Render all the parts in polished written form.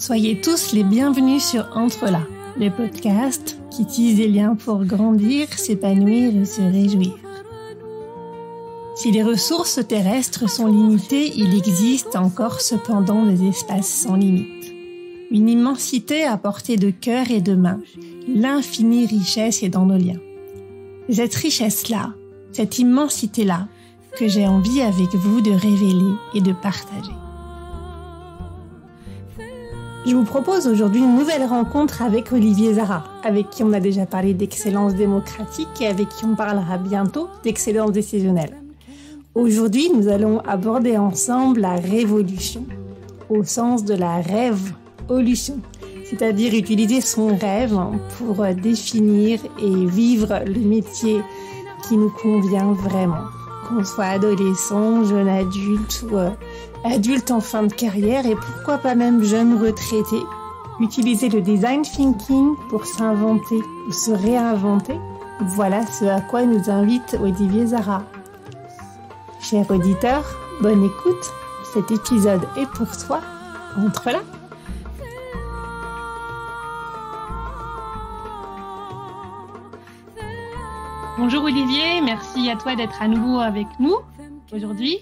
Soyez tous les bienvenus sur Entre là, le podcast qui tisse des liens pour grandir, s'épanouir et se réjouir. Si les ressources terrestres sont limitées, il existe encore cependant des espaces sans limite. Une immensité à portée de cœur et de main. L'infinie richesse est dans nos liens. Cette richesse-là, cette immensité-là, que j'ai envie avec vous de révéler et de partager. Je vous propose aujourd'hui une nouvelle rencontre avec Olivier Zara, avec qui on a déjà parlé d'excellence démocratique et avec qui on parlera bientôt d'excellence décisionnelle. Aujourd'hui, nous allons aborder ensemble la révolution, au sens de la rêve-olution, c'est-à-dire utiliser son rêve pour définir et vivre le métier qui nous convient vraiment. Qu'on soit adolescent, jeune adulte ou adulte en fin de carrière et pourquoi pas même jeune retraité. Utiliser le design thinking pour s'inventer ou se réinventer, voilà ce à quoi nous invite Olivier Zara. Cher auditeur, bonne écoute, cet épisode est pour toi, entre là. Bonjour Olivier, merci à toi d'être à nouveau avec nous aujourd'hui.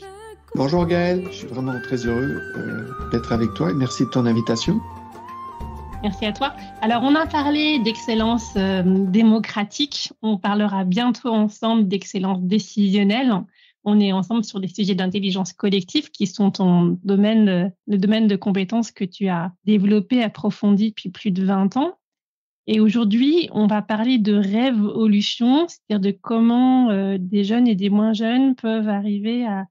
Bonjour Gaël, je suis vraiment très heureux d'être avec toi et merci de ton invitation. Merci à toi. Alors on a parlé d'excellence démocratique, on parlera bientôt ensemble d'excellence décisionnelle. On est ensemble sur des sujets d'intelligence collective qui sont ton domaine, le domaine de compétences que tu as développé, approfondi depuis plus de 20 ans. Et aujourd'hui, on va parler de rêve-olution, c'est-à-dire de comment des jeunes et des moins jeunes peuvent arriver à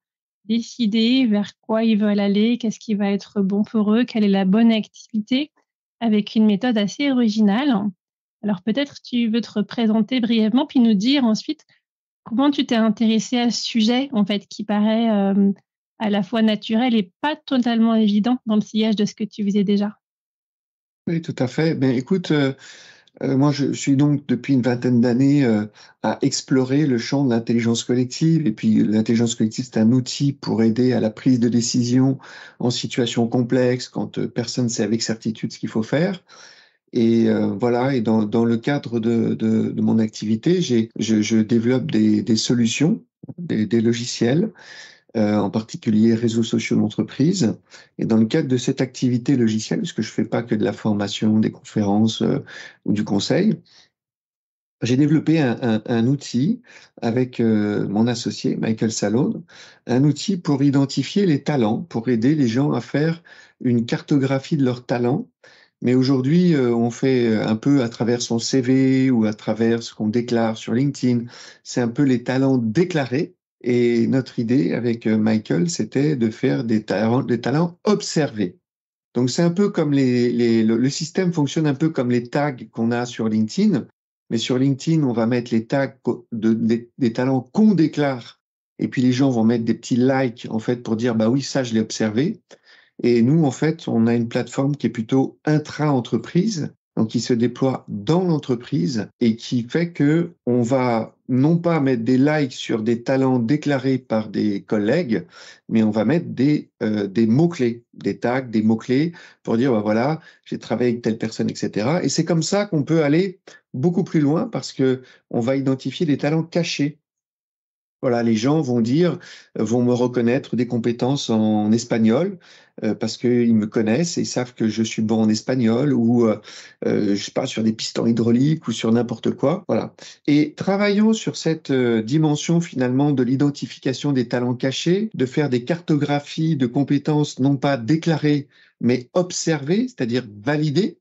décider vers quoi ils veulent aller, qu'est-ce qui va être bon pour eux, quelle est la bonne activité, avec une méthode assez originale. Alors peut-être tu veux te représenter brièvement, puis nous dire ensuite comment tu t'es intéressé à ce sujet, en fait, qui paraît à la fois naturel et pas totalement évident dans le sillage de ce que tu faisais déjà. Oui, tout à fait. Ben, écoute, moi, je suis donc depuis une vingtaine d'années à explorer le champ de l'intelligence collective. Et puis, l'intelligence collective, c'est un outil pour aider à la prise de décision en situation complexe, quand personne ne sait avec certitude ce qu'il faut faire. Et voilà. Et dans le cadre de mon activité, je développe des solutions, des logiciels. En particulier réseaux sociaux d'entreprise. Et dans le cadre de cette activité logicielle, puisque je fais pas que de la formation, des conférences ou du conseil, j'ai développé un outil avec mon associé Michael Salone, un outil pour identifier les talents, pour aider les gens à faire une cartographie de leurs talents. Mais aujourd'hui, on fait un peu à travers son CV ou à travers ce qu'on déclare sur LinkedIn. C'est un peu les talents déclarés. Et notre idée avec Michael, c'était de faire des talents observés. Donc c'est un peu comme le système fonctionne un peu comme les tags qu'on a sur LinkedIn. Mais sur LinkedIn, on va mettre les tags des talents qu'on déclare. Et puis les gens vont mettre des petits likes en fait pour dire bah oui, ça je l'ai observé. Et nous en fait, on a une plateforme qui est plutôt intra-entreprise. Donc, qui se déploie dans l'entreprise et qui fait que on va non pas mettre des likes sur des talents déclarés par des collègues, mais on va mettre des mots-clés, des tags, des mots-clés pour dire, bah voilà, j'ai travaillé avec telle personne, etc. Et c'est comme ça qu'on peut aller beaucoup plus loin parce que on va identifier des talents cachés. Voilà, les gens vont me reconnaître des compétences en espagnol parce qu'ils me connaissent et ils savent que je suis bon en espagnol ou je sais pas sur des pistons hydrauliques ou sur n'importe quoi. Voilà. Et travaillant sur cette dimension finalement de l'identification des talents cachés, de faire des cartographies de compétences non pas déclarées mais observées, c'est-à-dire validées.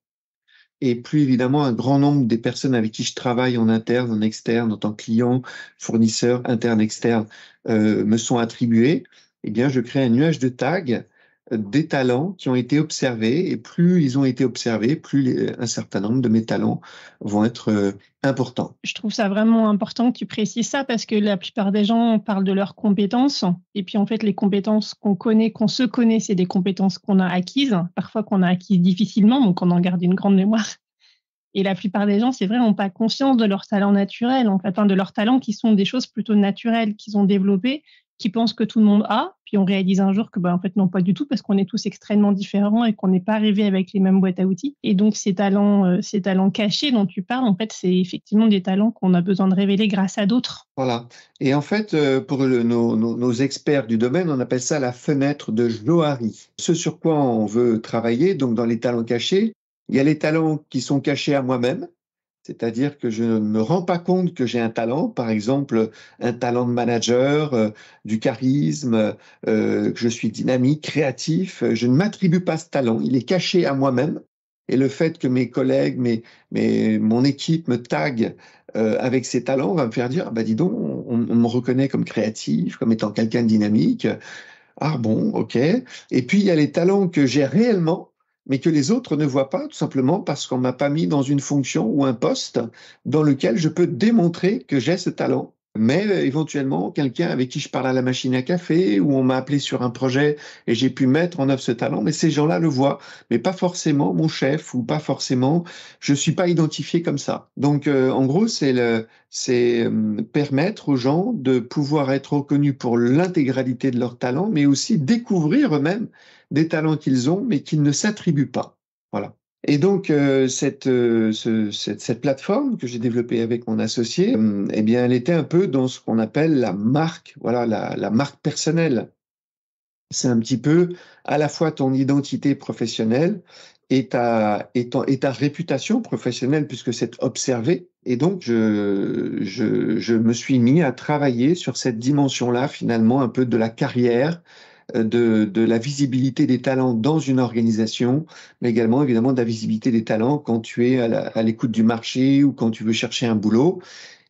Et plus évidemment, un grand nombre des personnes avec qui je travaille en interne, en externe, en tant que client, fournisseur, interne, externe, me sont attribués. Eh bien, je crée un nuage de tags des talents qui ont été observés. Et plus ils ont été observés, plus un certain nombre de mes talents vont être importants. Je trouve ça vraiment important que tu précises ça parce que la plupart des gens parlent de leurs compétences. Et puis, en fait, les compétences qu'on se connaît, c'est des compétences qu'on a acquises, parfois qu'on a acquises difficilement, donc on en garde une grande mémoire. Et la plupart des gens, c'est vrai, n'ont pas conscience de leurs talents naturels, en fait, de leurs talents qui sont des choses plutôt naturelles qu'ils ont développées, qui pensent que tout le monde a, puis on réalise un jour que en fait non, pas du tout, parce qu'on est tous extrêmement différents et qu'on n'est pas arrivé avec les mêmes boîtes à outils. Et donc ces talents cachés dont tu parles, en fait, c'est effectivement des talents qu'on a besoin de révéler grâce à d'autres. Voilà. Et en fait, pour nos experts du domaine, on appelle ça la fenêtre de Johari. Ce sur quoi on veut travailler, donc dans les talents cachés, il y a les talents qui sont cachés à moi-même, c'est-à-dire que je ne me rends pas compte que j'ai un talent, par exemple un talent de manager, du charisme, que je suis dynamique, créatif. Je ne m'attribue pas ce talent, il est caché à moi-même. Et le fait que mes collègues, mon équipe me tague avec ces talents va me faire dire, ah bah dis donc, on me reconnaît comme créatif, comme étant quelqu'un de dynamique. Ah bon, ok. Et puis il y a les talents que j'ai réellement, mais que les autres ne voient pas, tout simplement parce qu'on m'a pas mis dans une fonction ou un poste dans lequel je peux démontrer que j'ai ce talent. Mais éventuellement, quelqu'un avec qui je parle à la machine à café, ou on m'a appelé sur un projet et j'ai pu mettre en œuvre ce talent, mais ces gens-là le voient, mais pas forcément mon chef ou pas forcément, je suis pas identifié comme ça. Donc, en gros, c'est permettre aux gens de pouvoir être reconnus pour l'intégralité de leur talent, mais aussi découvrir eux-mêmes des talents qu'ils ont, mais qu'ils ne s'attribuent pas. Voilà. Et donc, cette plateforme que j'ai développée avec mon associé, eh bien, elle était un peu dans ce qu'on appelle la marque, voilà, la marque personnelle. C'est un petit peu à la fois ton identité professionnelle et ta réputation professionnelle, puisque c'est observé. Et donc, je me suis mis à travailler sur cette dimension-là, finalement, un peu de la carrière, de la visibilité des talents dans une organisation, mais également évidemment de la visibilité des talents quand tu es à l'écoute du marché ou quand tu veux chercher un boulot.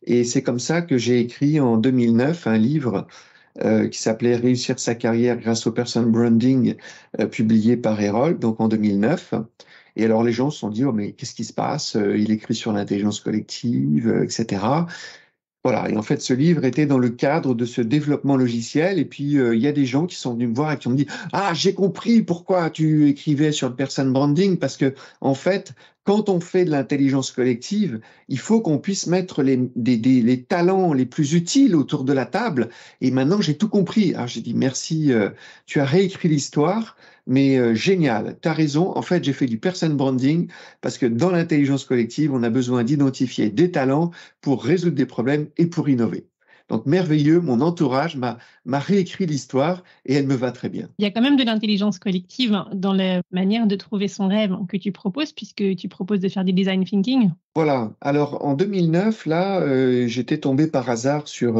Et c'est comme ça que j'ai écrit en 2009 un livre qui s'appelait Réussir sa carrière grâce au personal branding, publié par Erol, donc en 2009. Et alors les gens se sont dit, oh mais qu'est-ce qui se passe? Il écrit sur l'intelligence collective, etc. Voilà, et en fait, ce livre était dans le cadre de ce développement logiciel. Et puis, il y a des gens qui sont venus me voir et qui ont dit, ah, j'ai compris pourquoi tu écrivais sur le person branding, parce que, en fait, quand on fait de l'intelligence collective, il faut qu'on puisse mettre les talents les plus utiles autour de la table. Et maintenant, j'ai tout compris. Alors, j'ai dit, merci, tu as réécrit l'histoire, mais génial, tu as raison. En fait, j'ai fait du person branding parce que dans l'intelligence collective, on a besoin d'identifier des talents pour résoudre des problèmes et pour innover. Donc merveilleux, mon entourage m'a réécrit l'histoire et elle me va très bien. Il y a quand même de l'intelligence collective dans la manière de trouver son rêve que tu proposes, puisque tu proposes de faire du design thinking. Voilà, alors en 2009, là, j'étais tombé par hasard sur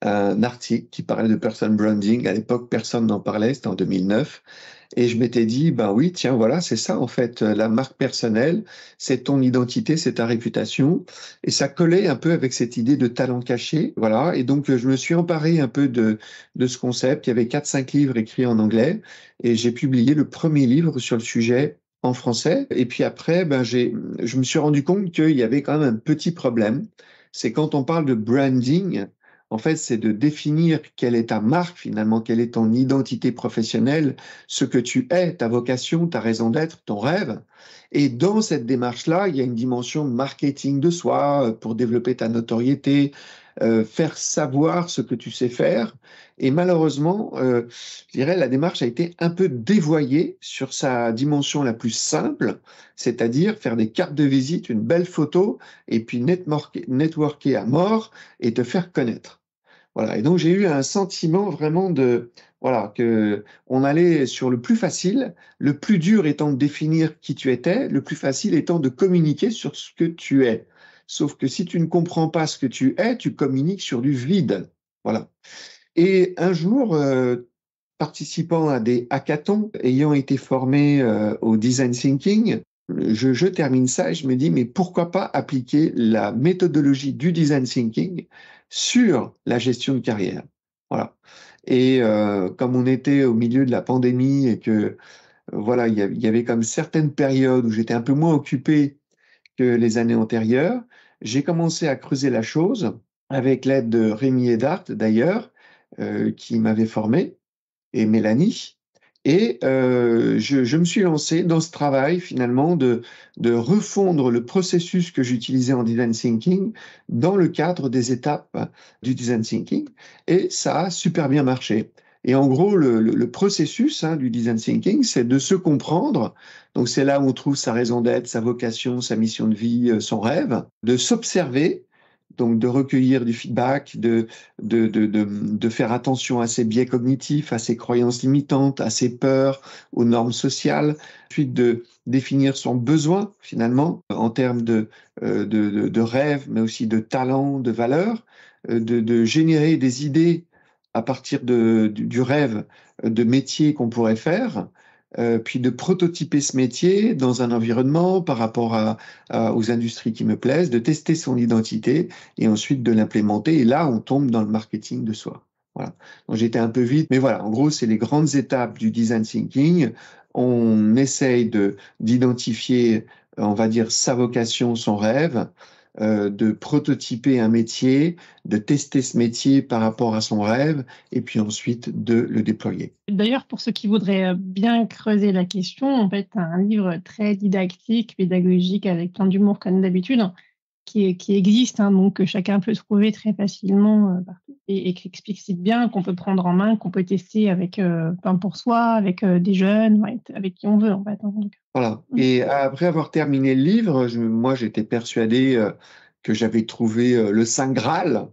un article qui parlait de person branding. À l'époque, personne n'en parlait, c'était en 2009. Et je m'étais dit, ben oui, tiens, voilà, c'est ça en fait, la marque personnelle, c'est ton identité, c'est ta réputation. Et ça collait un peu avec cette idée de talent caché, voilà. Et donc, je me suis emparé un peu de ce concept. Il y avait 4-5 livres écrits en anglais et j'ai publié le premier livre sur le sujet en français. Et puis après, je me suis rendu compte qu'il y avait quand même un petit problème. C'est quand on parle de branding, en fait, c'est de définir quelle est ta marque finalement, quelle est ton identité professionnelle, ce que tu es, ta vocation, ta raison d'être, ton rêve. Et dans cette démarche-là, il y a une dimension marketing de soi pour développer ta notoriété, faire savoir ce que tu sais faire. Et malheureusement, je dirais, la démarche a été un peu dévoyée sur sa dimension la plus simple, c'est-à-dire faire des cartes de visite, une belle photo, et puis networker à mort et te faire connaître. Voilà. Et donc, j'ai eu un sentiment vraiment voilà, que on allait sur le plus facile, le plus dur étant de définir qui tu étais, le plus facile étant de communiquer sur ce que tu es. Sauf que si tu ne comprends pas ce que tu es, tu communiques sur du vide. Voilà. Et un jour, participant à des hackathons, ayant été formé au design thinking, je termine ça et je me dis, mais pourquoi pas appliquer la méthodologie du design thinking sur la gestion de carrière? Voilà. Et comme on était au milieu de la pandémie et que voilà, il y avait comme certaines périodes où j'étais un peu moins occupé que les années antérieures, j'ai commencé à creuser la chose avec l'aide de Rémi Edart d'ailleurs, qui m'avait formé, et Mélanie. Et je me suis lancé dans ce travail finalement de refondre le processus que j'utilisais en design thinking dans le cadre des étapes du design thinking. Et ça a super bien marché. Et en gros, le processus du design thinking, c'est de se comprendre. Donc c'est là où on trouve sa raison d'être, sa vocation, sa mission de vie, son rêve, de s'observer, donc de recueillir du feedback, de faire attention à ses biais cognitifs, à ses croyances limitantes, à ses peurs, aux normes sociales, puis de définir son besoin finalement en termes de rêve, mais aussi de talent, de valeur, de générer des idées à partir du rêve de métier qu'on pourrait faire, puis de prototyper ce métier dans un environnement par rapport aux industries qui me plaisent, de tester son identité et ensuite de l'implémenter. Et là, on tombe dans le marketing de soi. Voilà. Donc j'étais un peu vite, mais voilà, en gros, c'est les grandes étapes du design thinking. On essaye d'identifier, on va dire, sa vocation, son rêve, de prototyper un métier, de tester ce métier par rapport à son rêve, et puis ensuite de le déployer. D'ailleurs, pour ceux qui voudraient bien creuser la question, en fait, c'est un livre très didactique, pédagogique, avec plein d'humour comme d'habitude, qui existe, donc que chacun peut trouver très facilement partout, et qui explicite bien qu'on peut prendre en main, qu'on peut tester avec, pour soi, avec des jeunes, ouais, avec qui on veut, en fait. Voilà. Et après avoir terminé le livre, moi, j'étais persuadé que j'avais trouvé le Saint Graal.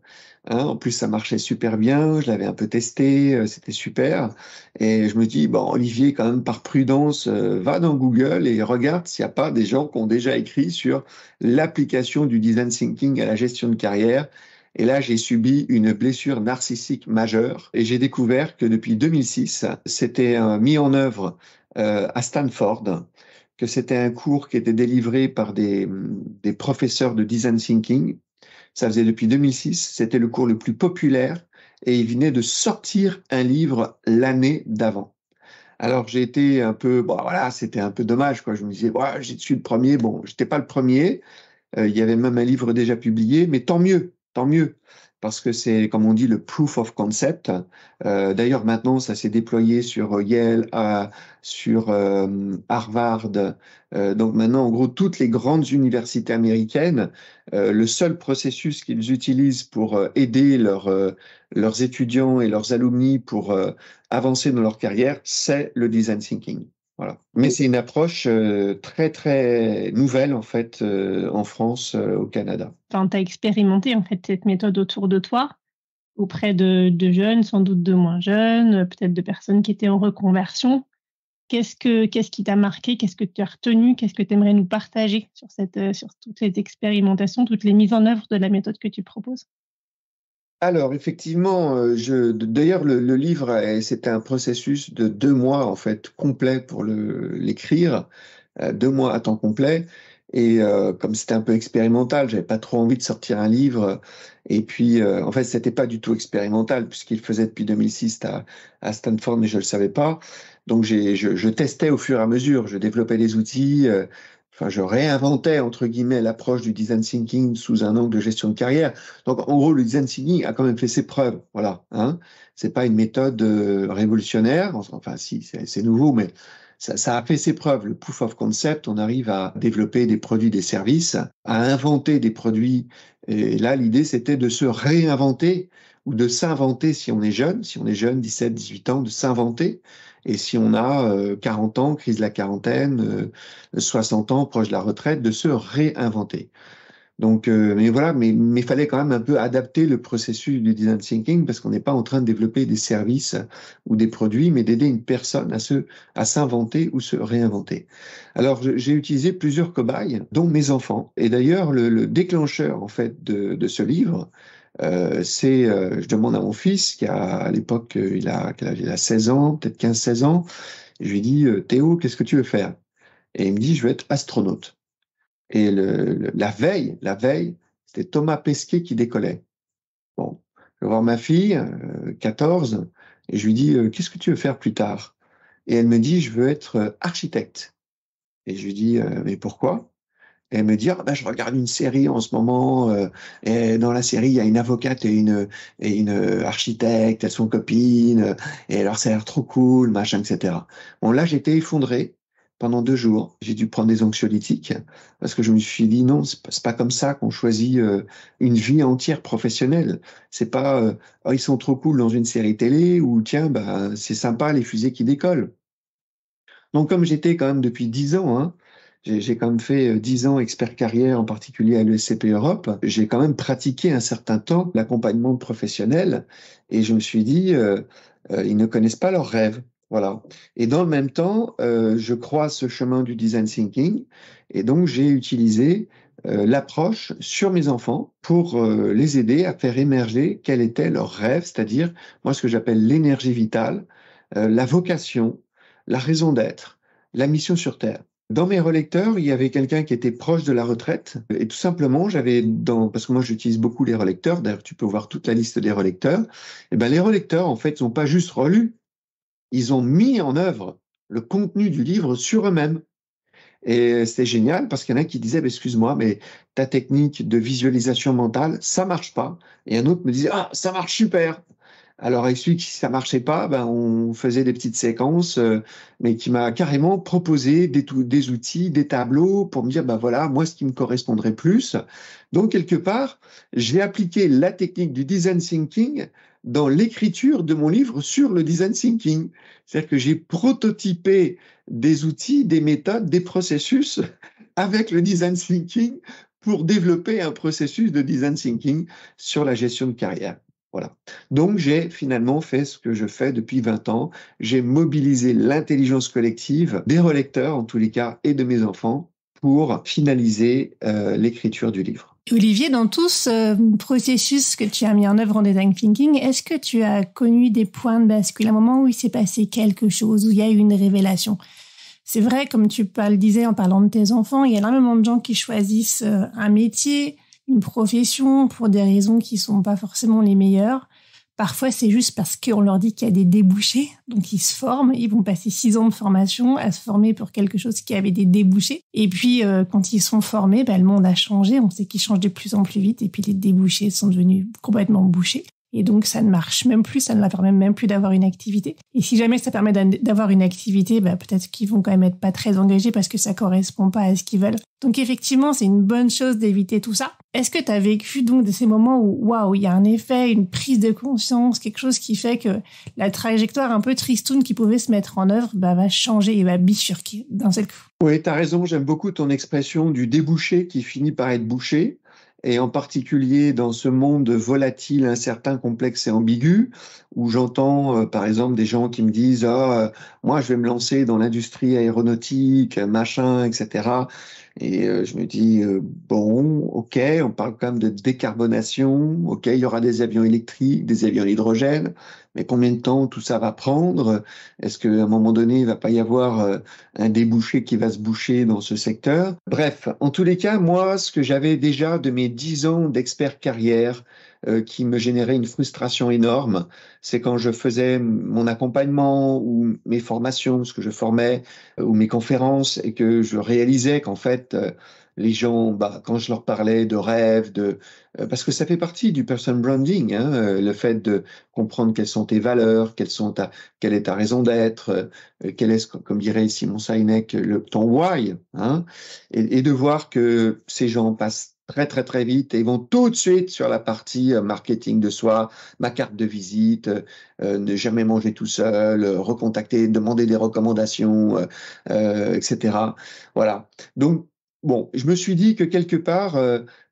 En plus, ça marchait super bien. Je l'avais un peu testé, c'était super. Et je me dis, bon, Olivier, quand même, par prudence, va dans Google et regarde s'il n'y a pas des gens qui ont déjà écrit sur l'application du design thinking à la gestion de carrière. Et là, j'ai subi une blessure narcissique majeure et j'ai découvert que depuis 2006, c'était mis en œuvre à Stanford, que c'était un cours qui était délivré par des professeurs de design thinking. Ça faisait depuis 2006, c'était le cours le plus populaire et il venait de sortir un livre l'année d'avant. Alors j'ai été un peu, bon voilà, c'était un peu dommage quoi. Je me disais, ouais, j'y suis le premier. Bon, j'étais pas le premier. Il y avait même un livre déjà publié, mais tant mieux, parce que c'est, comme on dit, le proof of concept. D'ailleurs, maintenant, ça s'est déployé sur Yale, sur Harvard. Donc maintenant, en gros, toutes les grandes universités américaines, le seul processus qu'ils utilisent pour aider leurs étudiants et leurs alumni pour avancer dans leur carrière, c'est le design thinking. Voilà. Mais c'est une approche très, très nouvelle, en fait, en France, au Canada. Enfin, tu as expérimenté, en fait, cette méthode autour de toi, auprès de jeunes, sans doute de moins jeunes, peut-être de personnes qui étaient en reconversion. Qu'est-ce qui t'a marqué? Qu'est-ce que tu as retenu? Qu'est-ce que tu aimerais nous partager sur toute cette expérimentation, toutes les mises en œuvre de la méthode que tu proposes? Alors, effectivement, d'ailleurs, le livre, c'était un processus de 2 mois, en fait, complet pour l'écrire, 2 mois à temps complet. Et comme c'était un peu expérimental, j'avais pas trop envie de sortir un livre. Et puis, en fait, c'était pas du tout expérimental, puisqu'il faisait depuis 2006 à Stanford, mais je le savais pas. Donc, je testais au fur et à mesure, je développais des outils. Enfin, je réinventais, entre guillemets, l'approche du design thinking sous un angle de gestion de carrière. Donc, en gros, le design thinking a quand même fait ses preuves. Voilà, hein. C'est pas une méthode révolutionnaire. Enfin, si, c'est nouveau, mais ça a fait ses preuves. Le proof of concept, on arrive à développer des produits, des services, à inventer des produits. Et là, l'idée, c'était de se réinventer ou de s'inventer si on est jeune, 17, 18 ans, de s'inventer. Et si on a 40 ans, crise de la quarantaine, 60 ans, proche de la retraite, de se réinventer. Donc, mais voilà, mais il fallait quand même un peu adapter le processus du design thinking parce qu'on n'est pas en train de développer des services ou des produits, mais d'aider une personne à s'inventer ou se réinventer. Alors, j'ai utilisé plusieurs cobayes, dont mes enfants. Et d'ailleurs, le déclencheur, en fait, de ce livre, je demande à mon fils, qui a, à l'époque, il a 16 ans, peut-être 15-16 ans, et je lui dis, Théo, qu'est-ce que tu veux faire? Et il me dit, je veux être astronaute. Et la veille, c'était Thomas Pesquet qui décollait. Bon, je vais voir ma fille, 14, et je lui dis, qu'est-ce que tu veux faire plus tard? Et elle me dit, je veux être architecte. Et je lui dis, mais pourquoi? et me dire, ah ben, je regarde une série en ce moment, et dans la série, il y a une avocate et une architecte, elles sont copines, et alors ça a l'air trop cool, machin, etc. Bon, là, j'étais effondré pendant 2 jours. J'ai dû prendre des anxiolytiques parce que je me suis dit, non, c'est pas comme ça qu'on choisit une vie entière professionnelle. C'est pas, oh, ils sont trop cool dans une série télé ou tiens, bah, c'est sympa les fusées qui décollent. Donc, comme j'étais quand même depuis 10 ans, hein, j'ai quand même fait 10 ans expert carrière, en particulier à l'ESCP Europe, j'ai quand même pratiqué un certain temps l'accompagnement professionnel et je me suis dit, ils ne connaissent pas leurs rêves. Voilà. Et dans le même temps, je crois ce chemin du design thinking et donc j'ai utilisé l'approche sur mes enfants pour les aider à faire émerger quel était leur rêve, c'est-à-dire moi ce que j'appelle l'énergie vitale, la vocation, la raison d'être, la mission sur Terre. Dans mes relecteurs, il y avait quelqu'un qui était proche de la retraite et tout simplement, parce que moi j'utilise beaucoup les relecteurs, d'ailleurs tu peux voir toute la liste des relecteurs, et ben les relecteurs en fait n'ont pas juste relu, ils ont mis en œuvre le contenu du livre sur eux-mêmes. Et c'était génial parce qu'il y en a qui disaient, bah, excuse-moi, mais ta technique de visualisation mentale, ça marche pas. Et un autre me disait, ah, ça marche super. Alors, avec celui qui ça marchait pas, ben, on faisait des petites séquences, mais qui m'a carrément proposé des outils, des tableaux pour me dire, ben voilà, moi, ce qui me correspondrait plus. Donc, quelque part, j'ai appliqué la technique du design thinking dans l'écriture de mon livre sur le design thinking. C'est-à-dire que j'ai prototypé des outils, des méthodes, des processus avec le design thinking pour développer un processus de design thinking sur la gestion de carrière. Voilà. Donc, j'ai finalement fait ce que je fais depuis 20 ans. J'ai mobilisé l'intelligence collective des relecteurs, en tous les cas, et de mes enfants pour finaliser l'écriture du livre. Olivier, dans tout ce processus que tu as mis en œuvre en design thinking, est-ce que tu as connu des points de bascule, un moment où il s'est passé quelque chose, où il y a eu une révélation? C'est vrai, comme tu le disais en parlant de tes enfants, il y a énormément de gens qui choisissent un métier, une profession pour des raisons qui sont pas forcément les meilleures. Parfois, c'est juste parce qu'on leur dit qu'il y a des débouchés. Donc, ils se forment. Ils vont passer 6 ans de formation à se former pour quelque chose qui avait des débouchés. Et puis, quand ils sont formés, le monde a changé. On sait qu'ils changent de plus en plus vite. Et puis, les débouchés sont devenus complètement bouchés. Et donc, ça ne marche même plus, ça ne leur permet même plus d'avoir une activité. Et si jamais ça permet d'avoir une activité, peut-être qu'ils vont quand même être pas très engagés parce que ça correspond pas à ce qu'ils veulent. Donc, effectivement, c'est une bonne chose d'éviter tout ça. Est-ce que tu as vécu donc de ces moments où, waouh, il y a un effet, une prise de conscience, quelque chose qui fait que la trajectoire un peu tristoune qui pouvait se mettre en œuvre, va changer et va bifurquer d'un seul coup? Oui, tu as raison, j'aime beaucoup ton expression du débouché qui finit par être bouché. Et en particulier dans ce monde volatile, incertain, complexe et ambigu, où j'entends par exemple des gens qui me disent moi je vais me lancer dans l'industrie aéronautique, machin, etc. Et je me dis bon, ok, on parle quand même de décarbonation, ok, il y aura des avions électriques, des avions à hydrogène, mais combien de temps tout ça va prendre? Est-ce qu'à un moment donné, il va pas y avoir un débouché qui va se boucher dans ce secteur? Bref, en tous les cas, moi, ce que j'avais déjà de mes 10 ans d'expert carrière qui me générait une frustration énorme, c'est quand je faisais mon accompagnement ou mes formations, ce que je formais, ou mes conférences, et que je réalisais qu'en fait, les gens, quand je leur parlais de rêves, parce que ça fait partie du person branding, hein, le fait de comprendre quelles sont tes valeurs, quelle est ta raison d'être, quel est, comme dirait Simon Sinek, ton why, hein, et de voir que ces gens passent très très très vite et ils vont tout de suite sur la partie marketing de soi, ma carte de visite, ne jamais manger tout seul, recontacter, demander des recommandations, etc. Voilà. Donc bon, je me suis dit que quelque part,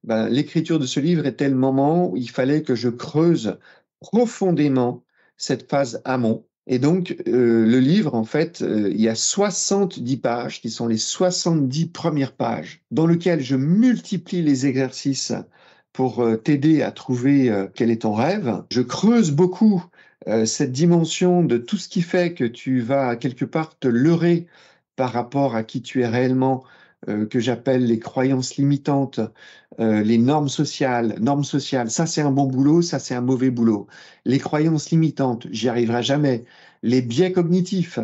l'écriture de ce livre était le moment où il fallait que je creuse profondément cette phase amont. Et donc, le livre, en fait, il y a 70 pages, qui sont les 70 premières pages, dans lesquelles je multiplie les exercices pour t'aider à trouver quel est ton rêve. Je creuse beaucoup cette dimension de tout ce qui fait que tu vas quelque part te leurrer par rapport à qui tu es réellement, que j'appelle les croyances limitantes, les normes sociales. Normes sociales, ça c'est un bon boulot, ça c'est un mauvais boulot. Les croyances limitantes, j'y arriverai jamais. Les biais cognitifs,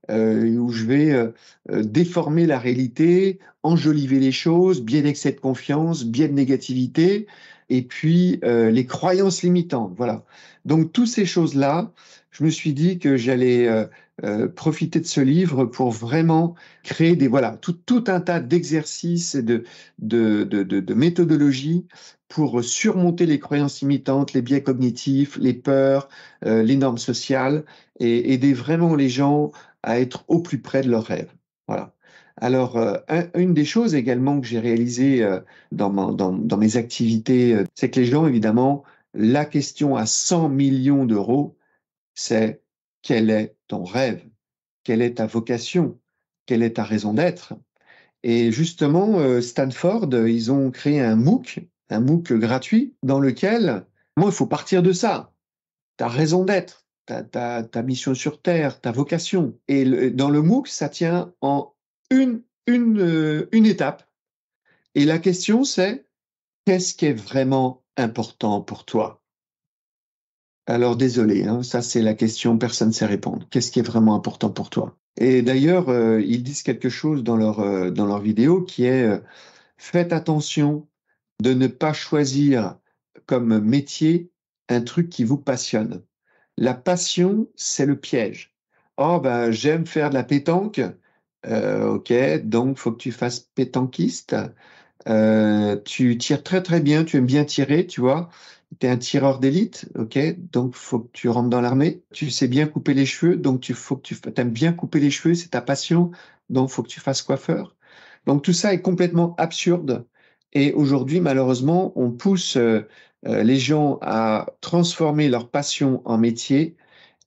où je vais déformer la réalité, enjoliver les choses, biais d'excès de confiance, biais de négativité, et puis les croyances limitantes. Voilà. Donc, toutes ces choses-là, je me suis dit que j'allais profiter de ce livre pour vraiment créer voilà, tout un tas d'exercices et de méthodologies pour surmonter les croyances limitantes, les biais cognitifs, les peurs, les normes sociales, et aider vraiment les gens à être au plus près de leurs rêves. Voilà. Alors, une des choses également que j'ai réalisées dans mes activités, c'est que les gens, évidemment, la question à 100 millions d'euros, c'est quel est ton rêve? Quelle est ta vocation? Quelle est ta raison d'être? Et justement, Stanford, ils ont créé un MOOC gratuit, dans lequel, moi, il faut partir de ça. Ta raison d'être, ta mission sur Terre, ta vocation. Et dans le MOOC, ça tient en une étape. Et la question, c'est qu'est-ce qui est vraiment important pour toi? Alors désolé, hein, ça c'est la question, personne ne sait répondre. Qu'est-ce qui est vraiment important pour toi? Et d'ailleurs, ils disent quelque chose dans leur vidéo qui est faites attention de ne pas choisir comme métier un truc qui vous passionne. La passion, c'est le piège. Oh, ben, j'aime faire de la pétanque. Ok, donc faut que tu fasses pétanquiste. Tu tires très très bien, tu aimes bien tirer, tu vois. Tu es un tireur d'élite, ok, donc faut que tu rentres dans l'armée. Tu sais bien couper les cheveux, donc faut que tu aimes bien couper les cheveux, c'est ta passion, donc faut que tu fasses coiffeur. Donc tout ça est complètement absurde. Et aujourd'hui, malheureusement, on pousse les gens à transformer leur passion en métier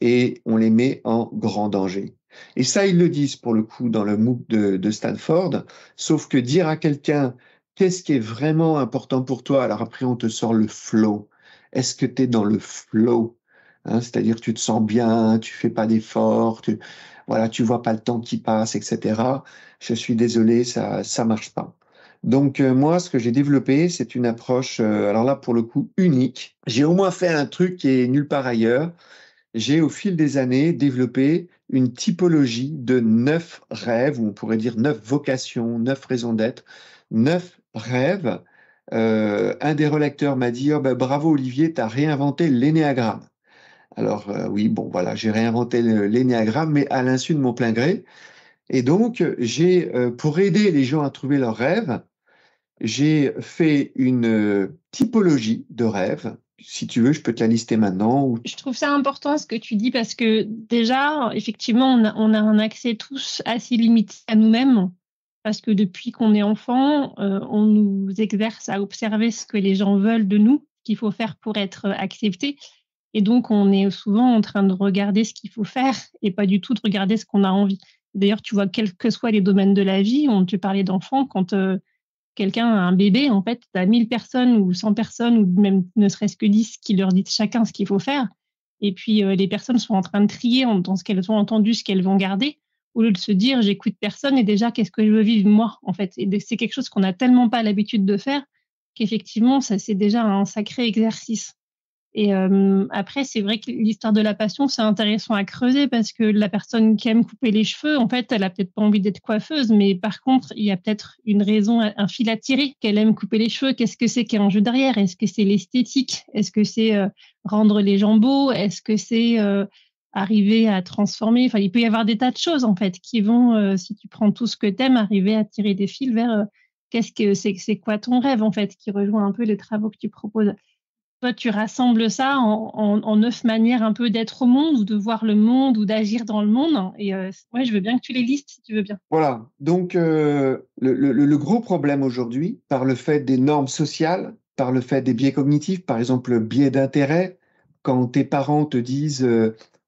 et on les met en grand danger. Et ça, ils le disent pour le coup dans le MOOC de Stanford, sauf que dire à quelqu'un qu'est-ce qui est vraiment important pour toi, alors après on te sort le flow. Est-ce que tu es dans le flow? Hein, c'est-à-dire que tu te sens bien, tu fais pas d'efforts, voilà, tu vois pas le temps qui passe, etc. Je suis désolé, ça marche pas. Donc moi, ce que j'ai développé, c'est une approche, alors là pour le coup unique. J'ai au moins fait un truc qui est nulle part ailleurs. J'ai au fil des années développé une typologie de 9 rêves, ou on pourrait dire 9 vocations, 9 raisons d'être, 9 rêves. Un des relecteurs m'a dit oh ben, bravo Olivier, tu as réinventé l'énéagramme. Alors oui, bon voilà, j'ai réinventé l'énéagramme, mais à l'insu de mon plein gré. Et donc, pour aider les gens à trouver leurs rêves, j'ai fait une typologie de rêves. Si tu veux, je peux te la lister maintenant. Je trouve ça important ce que tu dis parce que déjà, effectivement, on a un accès tous assez limité à nous-mêmes parce que depuis qu'on est enfant, on nous exerce à observer ce que les gens veulent de nous, ce qu'il faut faire pour être accepté. Et donc, on est souvent en train de regarder ce qu'il faut faire et pas du tout de regarder ce qu'on a envie. D'ailleurs, tu vois, quels que soient les domaines de la vie, on te parlait d'enfants, quand quelqu'un a un bébé, en fait, tu as 1000 personnes ou 100 personnes ou même ne serait-ce que 10 qui leur disent chacun ce qu'il faut faire. Et puis, les personnes sont en train de trier dans ce qu'elles ont entendu, ce qu'elles vont garder, au lieu de se dire j'écoute personne et déjà qu'est-ce que je veux vivre moi, en fait. Et c'est quelque chose qu'on n'a tellement pas l'habitude de faire qu'effectivement, ça c'est déjà un sacré exercice. Et après, c'est vrai que l'histoire de la passion, c'est intéressant à creuser parce que la personne qui aime couper les cheveux, en fait, elle a peut-être pas envie d'être coiffeuse, mais par contre, il y a peut-être une raison, un fil à tirer qu'elle aime couper les cheveux. Qu'est-ce que c'est qu'il y a en jeu derrière? Est-ce que c'est l'esthétique? Est-ce que c'est rendre les gens beaux? Est-ce que c'est arriver à transformer? Enfin, il peut y avoir des tas de choses, en fait, qui vont, si tu prends tout ce que t'aimes, arriver à tirer des fils vers qu'est-ce que c'est quoi ton rêve, en fait, qui rejoint un peu les travaux que tu proposes. Toi, tu rassembles ça en 9 manières un peu d'être au monde ou de voir le monde ou d'agir dans le monde. Et ouais, je veux bien que tu les listes si tu veux bien. Voilà. Donc, le gros problème aujourd'hui, par le fait des normes sociales, par le fait des biais cognitifs, par exemple le biais d'intérêt, quand tes parents te disent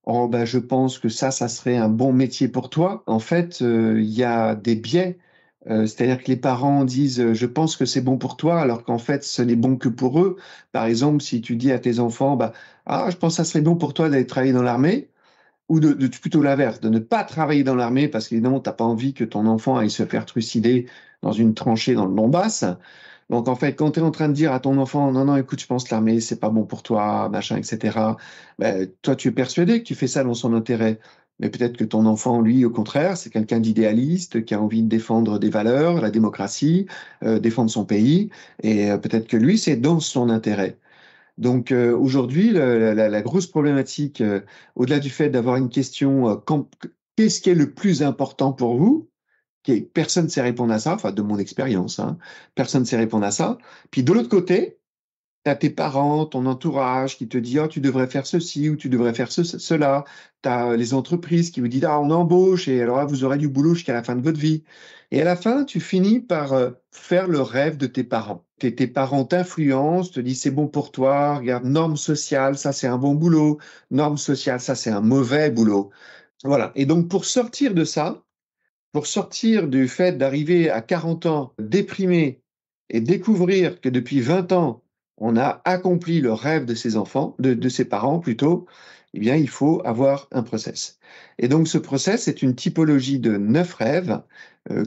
oh, ben, je pense que ça serait un bon métier pour toi, en fait, il y a des biais. C'est-à-dire que les parents disent je pense que c'est bon pour toi, alors qu'en fait, ce n'est bon que pour eux. Par exemple, si tu dis à tes enfants bah, ah, je pense que ça serait bon pour toi d'aller travailler dans l'armée, ou plutôt l'inverse, de ne pas travailler dans l'armée parce qu'évidemment, tu n'as pas envie que ton enfant aille se faire trucider dans une tranchée dans le Donbass. Donc, en fait, quand tu es en train de dire à ton enfant, non, non, écoute, je pense que l'armée, c'est pas bon pour toi, machin, etc., ben, toi, tu es persuadé que tu fais ça dans son intérêt. Mais peut-être que ton enfant, lui, au contraire, c'est quelqu'un d'idéaliste, qui a envie de défendre des valeurs, la démocratie, défendre son pays, et peut-être que lui, c'est dans son intérêt. Donc aujourd'hui, la grosse problématique, au-delà du fait d'avoir une question, qu'est-ce qui est le plus important pour vous? Personne ne sait répondre à ça, enfin de mon expérience, hein, personne ne sait répondre à ça. Puis de l'autre côté, tu as tes parents, ton entourage qui te dit oh, tu devrais faire ceci ou tu devrais faire cela. Tu as les entreprises qui vous disent ah, on embauche et alors là, vous aurez du boulot jusqu'à la fin de votre vie. Et à la fin, tu finis par faire le rêve de tes parents. Tes parents t'influencent, te disent c'est bon pour toi, regarde, norme sociale, ça c'est un bon boulot, norme sociale, ça c'est un mauvais boulot. Voilà. Et donc pour sortir de ça, pour sortir du fait d'arriver à 40 ans déprimé et découvrir que depuis 20 ans, on a accompli le rêve de ses enfants, de ses parents plutôt, eh bien, il faut avoir un process. Et donc, ce process est une typologie de 9 rêves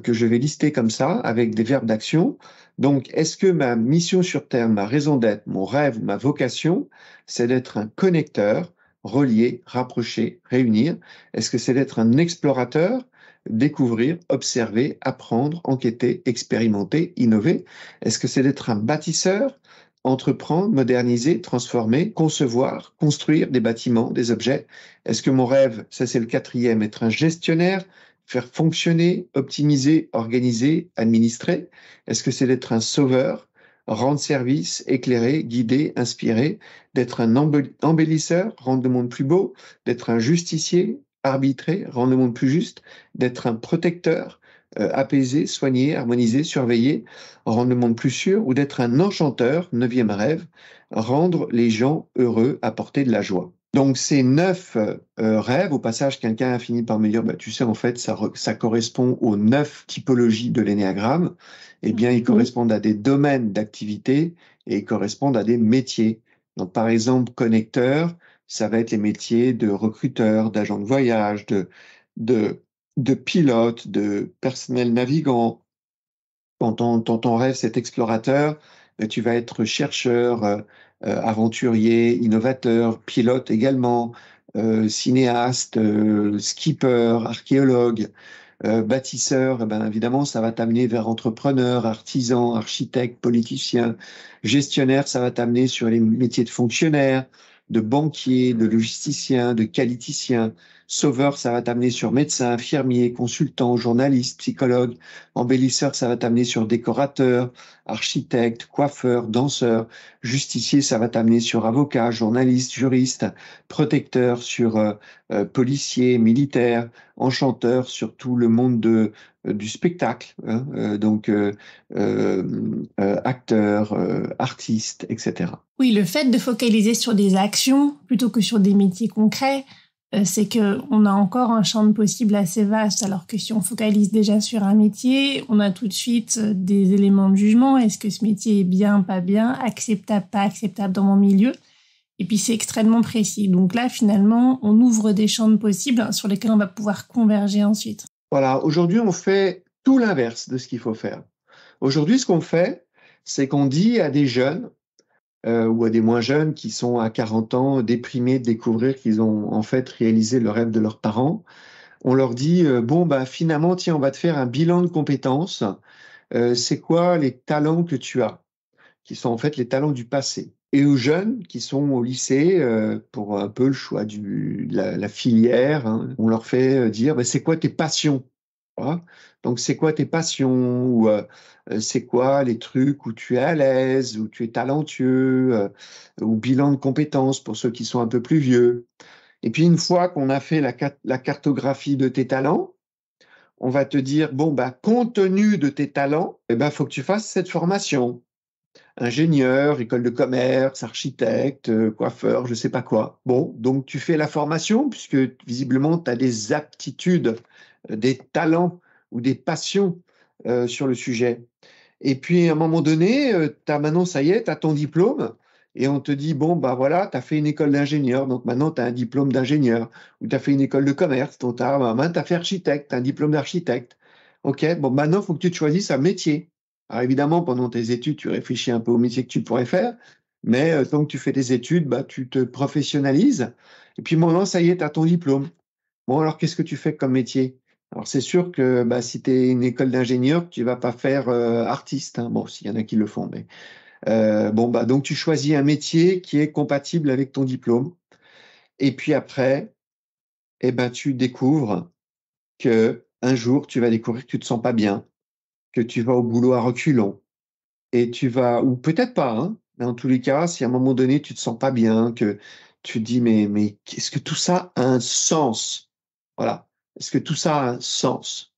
que je vais lister comme ça, avec des verbes d'action. Donc, est-ce que ma mission sur Terre, ma raison d'être, mon rêve, ma vocation, c'est d'être un connecteur, relier, rapprocher, réunir? Est-ce que c'est d'être un explorateur, découvrir, observer, apprendre, enquêter, expérimenter, innover? Est-ce que c'est d'être un bâtisseur, entreprendre, moderniser, transformer, concevoir, construire des bâtiments, des objets? Est-ce que mon rêve, ça c'est le quatrième, être un gestionnaire, faire fonctionner, optimiser, organiser, administrer? Est-ce que c'est d'être un sauveur, rendre service, éclairer, guider, inspirer, d'être un embellisseur, rendre le monde plus beau, d'être un justicier, arbitrer, rendre le monde plus juste, d'être un protecteur, apaiser, soigner, harmoniser, surveiller, rendre le monde plus sûr, ou d'être un enchanteur, neuvième rêve, rendre les gens heureux, apporter de la joie. Donc ces 9 rêves, au passage, quelqu'un a fini par me dire, bah, tu sais, en fait, ça correspond aux 9 typologies de l'énéagramme. Eh bien, ils correspondent à des domaines d'activité et ils correspondent à des métiers. Donc, par exemple, connecteur, ça va être les métiers de recruteur, d'agent de voyage, de, de pilote, de personnel navigant. Quand ton rêve, c'est explorateur, tu vas être chercheur, aventurier, innovateur, pilote également, cinéaste, skipper, archéologue, bâtisseur. Eh ben, évidemment, ça va t'amener vers entrepreneur, artisan, architecte, politicien. Gestionnaire, ça va t'amener sur les métiers de fonctionnaire, de banquier, de logisticien, de qualiticien. Sauveur, ça va t'amener sur médecin, infirmier, consultant, journaliste, psychologue. Embellisseur, ça va t'amener sur décorateur, architecte, coiffeur, danseur. Justicier, ça va t'amener sur avocat, journaliste, juriste. Protecteur sur policier, militaire. Enchanteur sur tout le monde du spectacle, hein, acteur, artiste, etc. Oui, le fait de focaliser sur des actions plutôt que sur des métiers concrets, c'est qu'on a encore un champ de possibles assez vaste, alors que si on focalise déjà sur un métier, on a tout de suite des éléments de jugement. Est-ce que ce métier est bien, pas bien, acceptable, pas acceptable dans mon milieu? Et puis c'est extrêmement précis. Donc là, finalement, on ouvre des champs de possibles sur lesquels on va pouvoir converger ensuite. Voilà, aujourd'hui, on fait tout l'inverse de ce qu'il faut faire. Aujourd'hui, ce qu'on fait, c'est qu'on dit à des jeunes ou à des moins jeunes qui sont à 40 ans déprimés de découvrir qu'ils ont en fait réalisé le rêve de leurs parents, on leur dit bon, bah, finalement, tiens, on va te faire un bilan de compétences. C'est quoi les talents que tu as, qui sont en fait les talents du passé? Et aux jeunes qui sont au lycée, pour un peu le choix de la filière, hein, on leur fait dire bah, c'est quoi tes passions? Voilà. Donc, c'est quoi tes passions? Ou c'est quoi les trucs où tu es à l'aise, où tu es talentueux, ou bilan de compétences pour ceux qui sont un peu plus vieux. Et puis, une fois qu'on a fait la cartographie de tes talents, on va te dire, bon, bah, compte tenu de tes talents, eh ben, faut que tu fasses cette formation. Ingénieur, école de commerce, architecte, coiffeur, je sais pas quoi. Bon, donc tu fais la formation puisque visiblement tu as des aptitudes, des talents ou des passions sur le sujet. Et puis à un moment donné, maintenant ça y est, tu as ton diplôme et on te dit, bon, bah voilà, tu as fait une école d'ingénieur, donc maintenant tu as un diplôme d'ingénieur. Ou tu as fait une école de commerce, donc maintenant tu as fait architecte, tu as un diplôme d'architecte. OK, bon, maintenant il faut que tu te choisisses un métier. Alors évidemment, pendant tes études, tu réfléchis un peu au métier que tu pourrais faire, mais tant que tu fais des études, bah, tu te professionnalises. Et puis maintenant, ça y est, tu as ton diplôme. Bon, alors qu'est-ce que tu fais comme métier? Alors c'est sûr que bah, si tu es une école d'ingénieur, tu vas pas faire artiste, hein. Bon, s'il y en a qui le font, mais bon, bah, donc tu choisis un métier qui est compatible avec ton diplôme. Et puis après, eh ben, tu découvres que un jour, tu vas découvrir que tu te sens pas bien, que tu vas au boulot à reculons, et tu vas, ou peut-être pas, hein, mais en tous les cas, si à un moment donné, tu te sens pas bien, que tu te dis, mais est-ce que tout ça a un sens? Voilà. Est-ce que tout ça a un sens?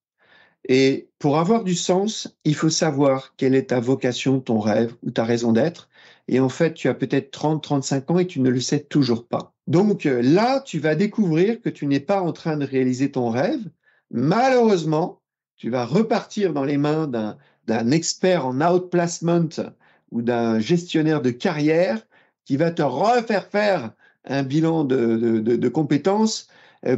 Et pour avoir du sens, il faut savoir quelle est ta vocation, ton rêve ou ta raison d'être. Et en fait, tu as peut-être 30, 35 ans et tu ne le sais toujours pas. Donc là, tu vas découvrir que tu n'es pas en train de réaliser ton rêve. Malheureusement, tu vas repartir dans les mains d'un expert en outplacement ou d'un gestionnaire de carrière qui va te refaire faire un bilan de compétences.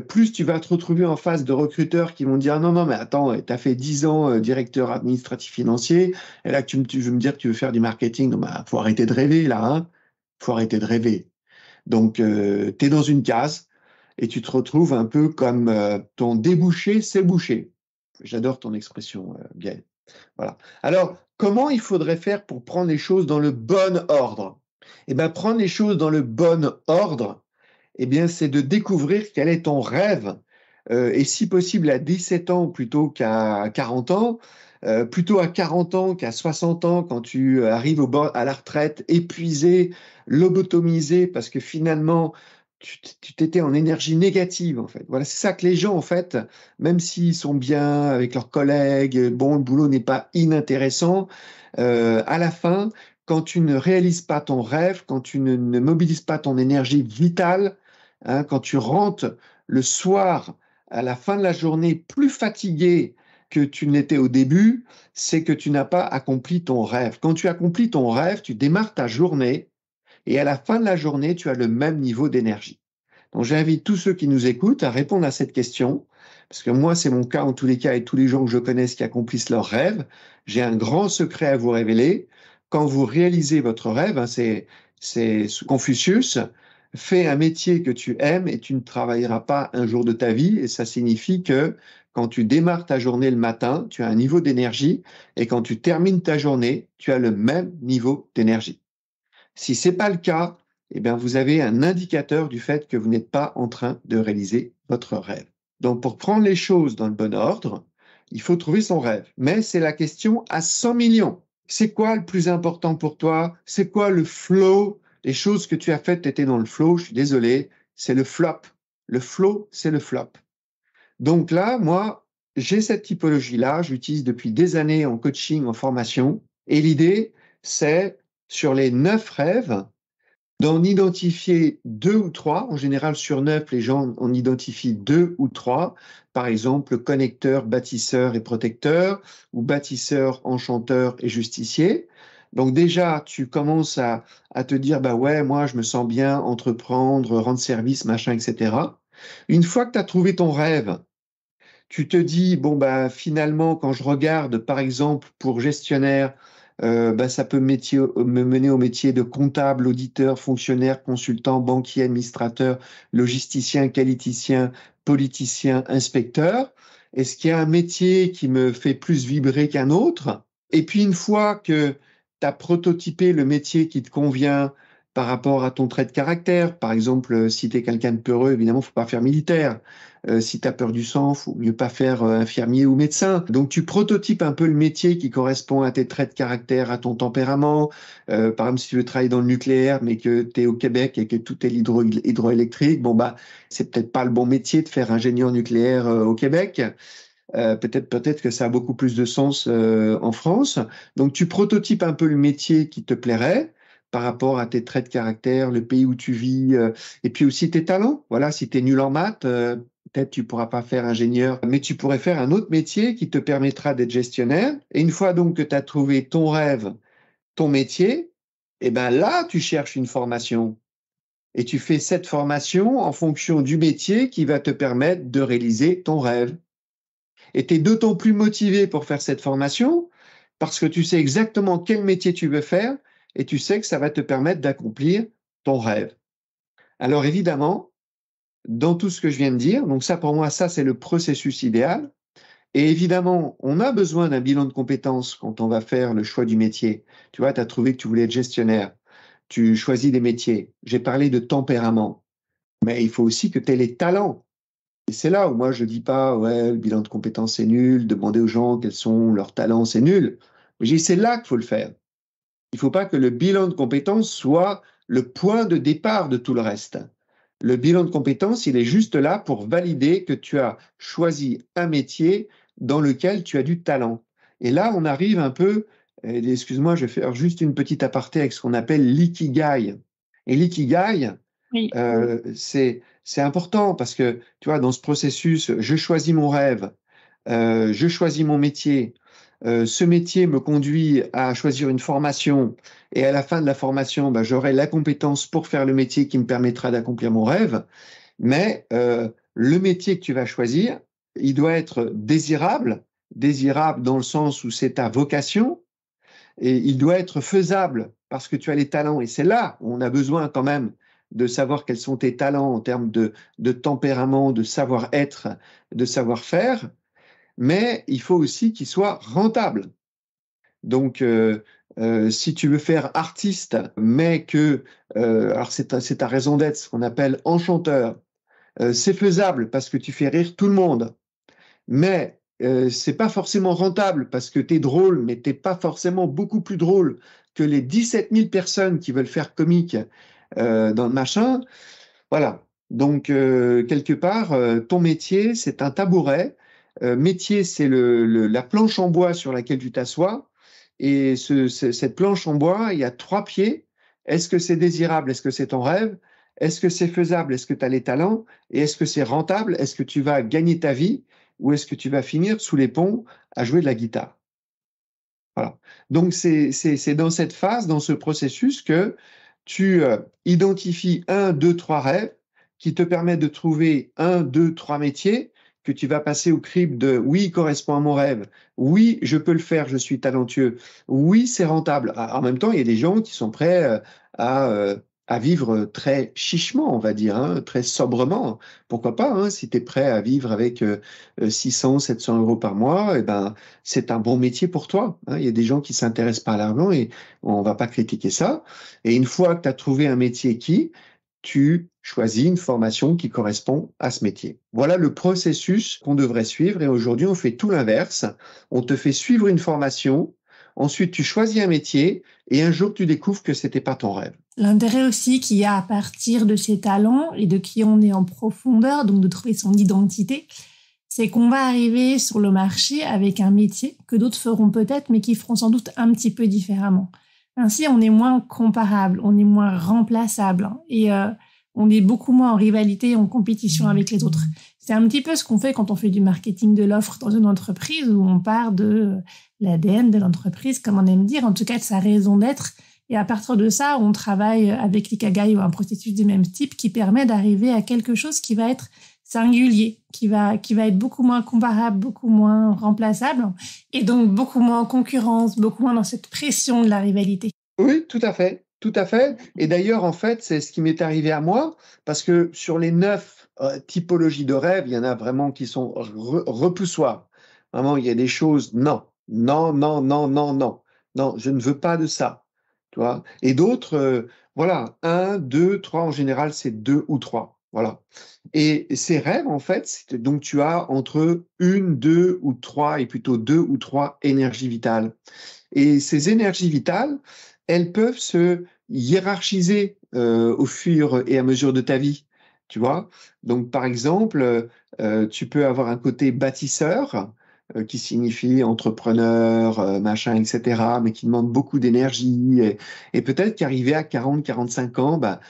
Plus tu vas te retrouver en face de recruteurs qui vont dire non, non, mais attends, tu as fait 10 ans directeur administratif financier, et là tu veux me dire que tu veux faire du marketing. Non, bah, faut arrêter de rêver là, hein. Faut arrêter de rêver. Donc, tu es dans une case et tu te retrouves un peu comme ton débouché, c'est le boucher. J'adore ton expression, Gaël. Voilà. Alors, comment il faudrait faire pour prendre les choses dans le bon ordre? Eh bien, prendre les choses dans le bon ordre, eh bien, c'est de découvrir quel est ton rêve, et si possible à 17 ans plutôt qu'à 40 ans, plutôt à 40 ans qu'à 60 ans quand tu arrives au bord, à la retraite, épuisé, lobotomisé, parce que finalement, tu t'étais en énergie négative, en fait. Voilà, c'est ça que les gens, en fait, même s'ils sont bien avec leurs collègues, bon, le boulot n'est pas inintéressant, à la fin, quand tu ne réalises pas ton rêve, quand tu ne mobilises pas ton énergie vitale, hein, quand tu rentres le soir à la fin de la journée plus fatigué que tu ne l'étais au début, c'est que tu n'as pas accompli ton rêve. Quand tu accomplis ton rêve, tu démarres ta journée et à la fin de la journée, tu as le même niveau d'énergie. Donc j'invite tous ceux qui nous écoutent à répondre à cette question, parce que moi, c'est mon cas en tous les cas et tous les gens que je connaisse qui accomplissent leurs rêves. J'ai un grand secret à vous révéler. Quand vous réalisez votre rêve, hein, c'est Confucius, fais un métier que tu aimes et tu ne travailleras pas un jour de ta vie. Et ça signifie que quand tu démarres ta journée le matin, tu as un niveau d'énergie et quand tu termines ta journée, tu as le même niveau d'énergie. Si ce n'est pas le cas, eh bien, vous avez un indicateur du fait que vous n'êtes pas en train de réaliser votre rêve. Donc, pour prendre les choses dans le bon ordre, il faut trouver son rêve. Mais c'est la question à 100 millions. C'est quoi le plus important pour toi? C'est quoi le flow? Les choses que tu as faites, tu étais dans le flow, je suis désolé, c'est le flop. Le flow, c'est le flop. Donc là, moi, j'ai cette typologie-là, j'utilise depuis des années en coaching, en formation. Et l'idée, c'est sur les 9 rêves, d'en identifier 2 ou 3. En général, sur 9, les gens en identifient 2 ou 3. Par exemple, connecteur, bâtisseur et protecteur, ou bâtisseur, enchanteur et justicier. Donc déjà, tu commences à te dire, bah ouais, moi, je me sens bien entreprendre, rendre service, machin, etc. Une fois que tu as trouvé ton rêve, tu te dis, bon, bah, finalement, quand je regarde, par exemple, pour gestionnaire, bah, ça peut me mener au métier de comptable, auditeur, fonctionnaire, consultant, banquier, administrateur, logisticien, qualiticien, politicien, inspecteur. Est-ce qu'il y a un métier qui me fait plus vibrer qu'un autre? Et puis, une fois que tu as prototypé le métier qui te convient par rapport à ton trait de caractère, par exemple, si tu es quelqu'un de peureux, évidemment, faut pas faire militaire. Si tu as peur du sang, faut mieux pas faire infirmier ou médecin. Donc tu prototypes un peu le métier qui correspond à tes traits de caractère, à ton tempérament. Par exemple, si tu veux travailler dans le nucléaire, mais que tu es au Québec et que tout est hydroélectrique, bon bah c'est peut-être pas le bon métier de faire ingénieur nucléaire au Québec. Peut-être que ça a beaucoup plus de sens en France. Donc tu prototypes un peu le métier qui te plairait par rapport à tes traits de caractère, le pays où tu vis, et puis aussi tes talents. Voilà, si tu es nul en maths, peut-être tu pourras pas faire ingénieur, mais tu pourrais faire un autre métier qui te permettra d'être gestionnaire. Et une fois donc que tu as trouvé ton rêve, ton métier, eh ben là, tu cherches une formation. Et tu fais cette formation en fonction du métier qui va te permettre de réaliser ton rêve. Et tu es d'autant plus motivé pour faire cette formation parce que tu sais exactement quel métier tu veux faire et tu sais que ça va te permettre d'accomplir ton rêve. Alors évidemment, dans tout ce que je viens de dire. Donc ça, pour moi, ça, c'est le processus idéal. Et évidemment, on a besoin d'un bilan de compétences quand on va faire le choix du métier. Tu vois, tu as trouvé que tu voulais être gestionnaire. Tu choisis des métiers. J'ai parlé de tempérament. Mais il faut aussi que tu aies les talents. Et c'est là où moi je dis pas, ouais, le bilan de compétences c'est nul, demander aux gens quels sont leurs talents, c'est nul. Mais je dis, c'est là qu'il faut le faire. Il faut pas que le bilan de compétences soit le point de départ de tout le reste. Le bilan de compétences, il est juste là pour valider que tu as choisi un métier dans lequel tu as du talent. Et là, on arrive un peu, excuse-moi, je vais faire juste une petite aparté avec ce qu'on appelle l'ikigai. Et l'ikigai, Oui. c'est important parce que, tu vois, dans ce processus, je choisis mon rêve, je choisis mon métier, ce métier me conduit à choisir une formation et à la fin de la formation, ben, j'aurai la compétence pour faire le métier qui me permettra d'accomplir mon rêve. Mais le métier que tu vas choisir, il doit être désirable, désirable dans le sens où c'est ta vocation, et il doit être faisable parce que tu as les talents. Et c'est là où on a besoin quand même de savoir quels sont tes talents en termes de tempérament, de savoir-être, de savoir-faire. Mais il faut aussi qu'il soit rentable. Donc, si tu veux faire artiste, mais que, alors c'est ta raison d'être, ce qu'on appelle enchanteur, c'est faisable parce que tu fais rire tout le monde. Mais c'est pas forcément rentable parce que t'es drôle, mais t'es pas forcément beaucoup plus drôle que les 17 000 personnes qui veulent faire comique dans le machin. Voilà. Donc, quelque part, ton métier, c'est un tabouret. Métier, c'est la planche en bois sur laquelle tu t'assois. Et cette planche en bois, il y a 3 pieds. Est-ce que c'est désirable? Est-ce que c'est ton rêve? Est-ce que c'est faisable? Est-ce que tu as les talents? Et est-ce que c'est rentable? Est-ce que tu vas gagner ta vie? Ou est-ce que tu vas finir sous les ponts à jouer de la guitare? Voilà. Donc, c'est dans cette phase, dans ce processus que tu identifies 1, 2, 3 rêves qui te permettent de trouver 1, 2, 3 métiers que tu vas passer au crible de oui, il correspond à mon rêve, oui, je peux le faire, je suis talentueux, oui, c'est rentable. En même temps, il y a des gens qui sont prêts à, euh, à vivre très chichement, on va dire, hein, très sobrement. Pourquoi pas, hein, si tu es prêt à vivre avec 600, 700 euros par mois, eh ben, c'est un bon métier pour toi, hein. Il y a des gens qui s'intéressent pas à l'argent et on va pas critiquer ça. Et une fois que tu as trouvé un métier tu choisis une formation qui correspond à ce métier. Voilà le processus qu'on devrait suivre. Et aujourd'hui, on fait tout l'inverse. On te fait suivre une formation. Ensuite, tu choisis un métier et un jour, tu découvres que c'était pas ton rêve. L'intérêt aussi qu'il y a à partir de ses talents et de qui on est en profondeur, donc de trouver son identité, c'est qu'on va arriver sur le marché avec un métier que d'autres feront peut-être, mais qui feront sans doute un petit peu différemment. Ainsi, on est moins comparable, on est moins remplaçable et on est beaucoup moins en rivalité, en compétition avec les autres. C'est un petit peu ce qu'on fait quand on fait du marketing de l'offre dans une entreprise où on part de l'ADN de l'entreprise, comme on aime dire, en tout cas de sa raison d'être. Et à partir de ça, on travaille avec l'Ikigai ou un processus du même type qui permet d'arriver à quelque chose qui va être singulier, qui va être beaucoup moins comparable, beaucoup moins remplaçable, et donc beaucoup moins en concurrence, beaucoup moins dans cette pression de la rivalité. Oui, tout à fait. Tout à fait. Et d'ailleurs, en fait, c'est ce qui m'est arrivé à moi, parce que sur les 9 typologies de rêves, il y en a vraiment qui sont repoussoires. Vraiment, il y a des choses, non, non, non, non, non, non, non, je ne veux pas de ça. Tu vois? Et d'autres, voilà, 1, 2, 3, en général, c'est 2 ou 3. Voilà. Et ces rêves, en fait, donc tu as entre 1, 2 ou 3, et plutôt 2 ou 3 énergies vitales. Et ces énergies vitales, elles peuvent se hiérarchiser au fur et à mesure de ta vie, tu vois. Donc, par exemple, tu peux avoir un côté bâtisseur, qui signifie entrepreneur, machin, etc., mais qui demande beaucoup d'énergie. Et peut-être qu'arrivé à 40, 45 ans, bah,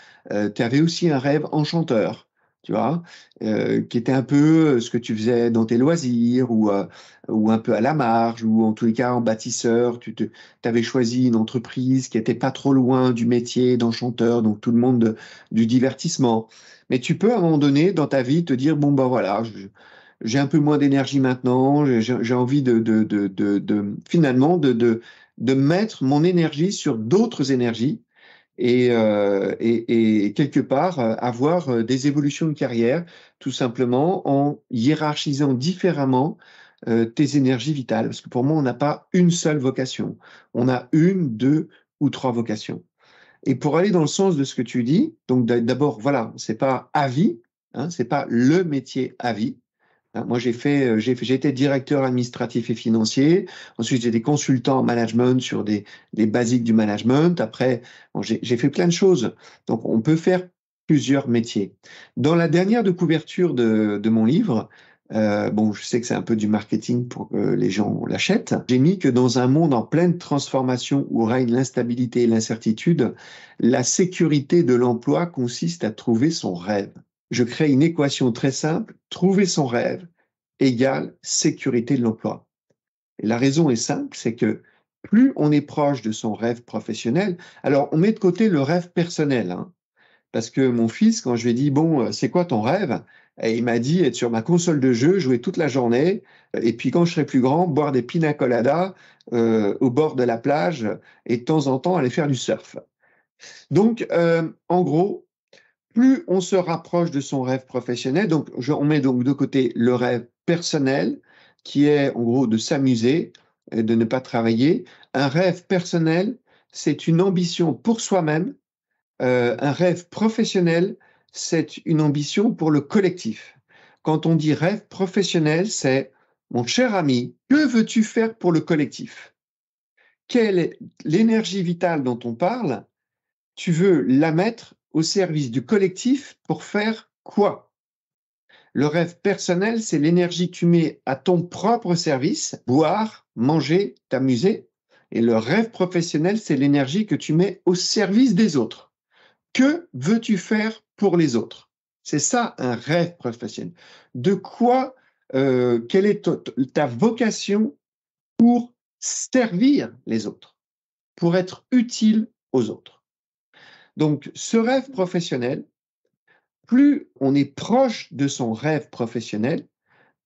tu avais aussi un rêve enchanteur, tu vois, qui était un peu ce que tu faisais dans tes loisirs ou un peu à la marge, ou en tous les cas en bâtisseur. Tu avais choisi une entreprise qui était pas trop loin du métier d'enchanteur, donc tout le monde du divertissement. Mais tu peux à un moment donné dans ta vie te dire, bon, bah voilà, j'ai un peu moins d'énergie maintenant, j'ai envie finalement de mettre mon énergie sur d'autres énergies et quelque part avoir des évolutions de carrière, tout simplement en hiérarchisant différemment tes énergies vitales. Parce que pour moi, on n'a pas une seule vocation. On a une, deux ou trois vocations. Et pour aller dans le sens de ce que tu dis, donc d'abord, voilà, c'est pas à vie, hein, c'est pas le métier à vie. Hein, moi, j'ai été directeur administratif et financier. Ensuite, j'ai été consultant en management sur des basiques du management. Après, bon, j'ai fait plein de choses. Donc, on peut faire plusieurs métiers. Dans la dernière de couverture de mon livre, bon, je sais que c'est un peu du marketing pour que les gens l'achètent. J'ai mis que dans un monde en pleine transformation où règne l'instabilité et l'incertitude, la sécurité de l'emploi consiste à trouver son rêve. Je crée une équation très simple, trouver son rêve égale sécurité de l'emploi. Et la raison est simple, c'est que plus on est proche de son rêve professionnel, alors on met de côté le rêve personnel, hein, parce que mon fils, quand je lui ai dit, bon, c'est quoi ton rêve? Et il m'a dit être sur ma console de jeu, jouer toute la journée, et puis quand je serai plus grand, boire des pina coladas au bord de la plage, et de temps en temps aller faire du surf. Donc, en gros, plus on se rapproche de son rêve professionnel, donc on met donc de côté le rêve personnel, qui est en gros de s'amuser, de ne pas travailler. Un rêve personnel, c'est une ambition pour soi-même. Un rêve professionnel, c'est une ambition pour le collectif. Quand on dit rêve professionnel, c'est mon cher ami, que veux-tu faire pour le collectif? Quelle est l'énergie vitale dont on parle? Tu veux la mettre au service du collectif pour faire quoi? Le rêve personnel, c'est l'énergie que tu mets à ton propre service, boire, manger, t'amuser. Et le rêve professionnel, c'est l'énergie que tu mets au service des autres. Que veux-tu faire pour les autres? C'est ça un rêve professionnel. De quoi, quelle est ta vocation pour servir les autres, pour être utile aux autres? Donc, ce rêve professionnel, plus on est proche de son rêve professionnel,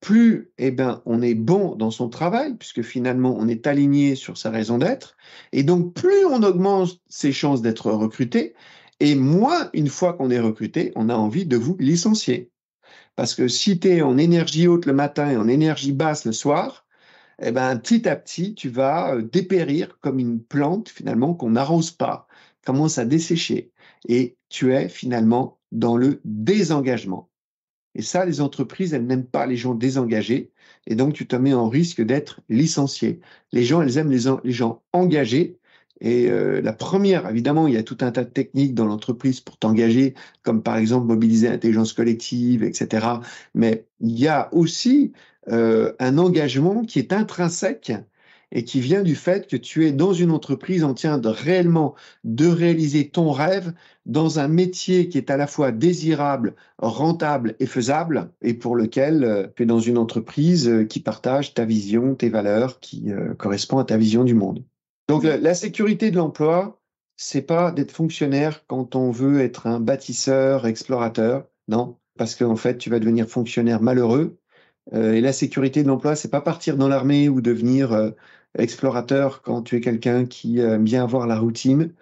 plus on est bon dans son travail, puisque finalement on est aligné sur sa raison d'être, et donc plus on augmente ses chances d'être recruté, et moins, une fois qu'on est recruté, on a envie de vous licencier. Parce que si tu es en énergie haute le matin et en énergie basse le soir, petit à petit, tu vas dépérir comme une plante finalement qu'on n'arrose pas, commence à dessécher, et tu es finalement dans le désengagement. Et ça, les entreprises, elles n'aiment pas les gens désengagés. Et donc, tu te mets en risque d'être licencié. Les gens, elles aiment les gens engagés. Et la première, évidemment, il y a tout un tas de techniques dans l'entreprise pour t'engager, comme par exemple mobiliser l'intelligence collective, etc. Mais il y a aussi un engagement qui est intrinsèque et qui vient du fait que tu es dans une entreprise en train de réellement de réaliser ton rêve dans un métier qui est à la fois désirable, rentable et faisable, et pour lequel tu es dans une entreprise qui partage ta vision, tes valeurs, qui correspond à ta vision du monde. Donc la sécurité de l'emploi, c'est pas d'être fonctionnaire quand on veut être un bâtisseur, explorateur, non, parce qu'en fait, tu vas devenir fonctionnaire malheureux. Et la sécurité de l'emploi, c'est pas partir dans l'armée ou devenir explorateur quand tu es quelqu'un qui aime bien avoir la routine.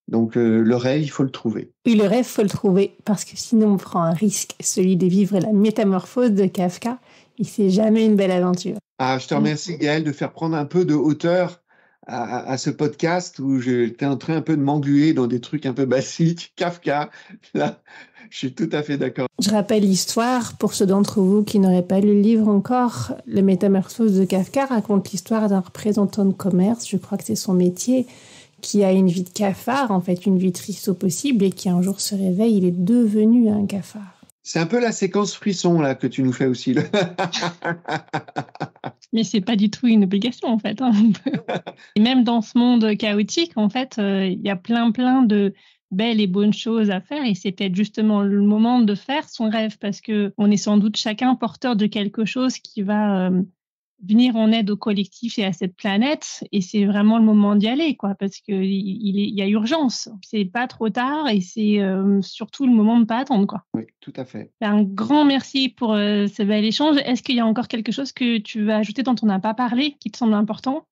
Donc le rêve, il faut le trouver. Oui, le rêve, il faut le trouver, parce que sinon on prend un risque, celui de vivre la métamorphose de Kafka, et c'est jamais une belle aventure. Ah, je te remercie Gaëlle de faire prendre un peu de hauteur à ce podcast où j'étais en train un peu de m'engluer dans des trucs un peu basiques. Kafka, là, je suis tout à fait d'accord. Je rappelle l'histoire, pour ceux d'entre vous qui n'auraient pas lu le livre encore, Le Métamorphose de Kafka raconte l'histoire d'un représentant de commerce, je crois que c'est son métier, qui a une vie de cafard, en fait une vie triste au possible, et qui un jour se réveille, il est devenu un cafard. C'est un peu la séquence frisson là que tu nous fais aussi. Mais c'est pas du tout une obligation en fait. Hein. Et même dans ce monde chaotique, en fait, il y a plein de belles et bonnes choses à faire, et c'est peut-être justement le moment de faire son rêve, parce que on est sans doute chacun porteur de quelque chose qui va venir en aide au collectif et à cette planète, et c'est vraiment le moment d'y aller, quoi, parce que il y a urgence. C'est pas trop tard, et c'est surtout le moment de pas attendre, quoi. Oui, tout à fait. Un grand merci pour ce bel échange. Est-ce qu'il y a encore quelque chose que tu veux ajouter dont on n'a pas parlé, qui te semble important?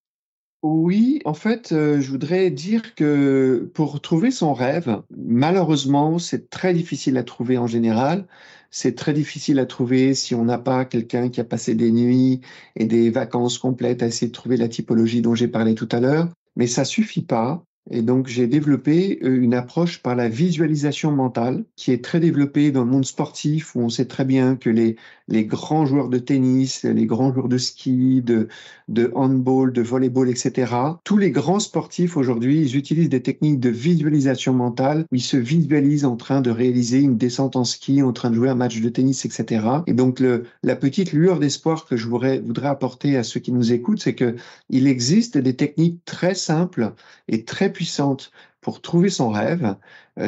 Oui, en fait, je voudrais dire que pour trouver son rêve, malheureusement, c'est très difficile à trouver en général. C'est très difficile à trouver si on n'a pas quelqu'un qui a passé des nuits et des vacances complètes à essayer de trouver la typologie dont j'ai parlé tout à l'heure. Mais ça suffit pas. Et donc, j'ai développé une approche par la visualisation mentale qui est très développée dans le monde sportif où on sait très bien que les grands joueurs de tennis, les grands joueurs de ski, de handball, de volleyball, etc. Tous les grands sportifs aujourd'hui, ils utilisent des techniques de visualisation mentale où ils se visualisent en train de réaliser une descente en ski, en train de jouer un match de tennis, etc. Et donc, la petite lueur d'espoir que je voudrais apporter à ceux qui nous écoutent, c'est que il existe des techniques très simples et très puissante pour trouver son rêve.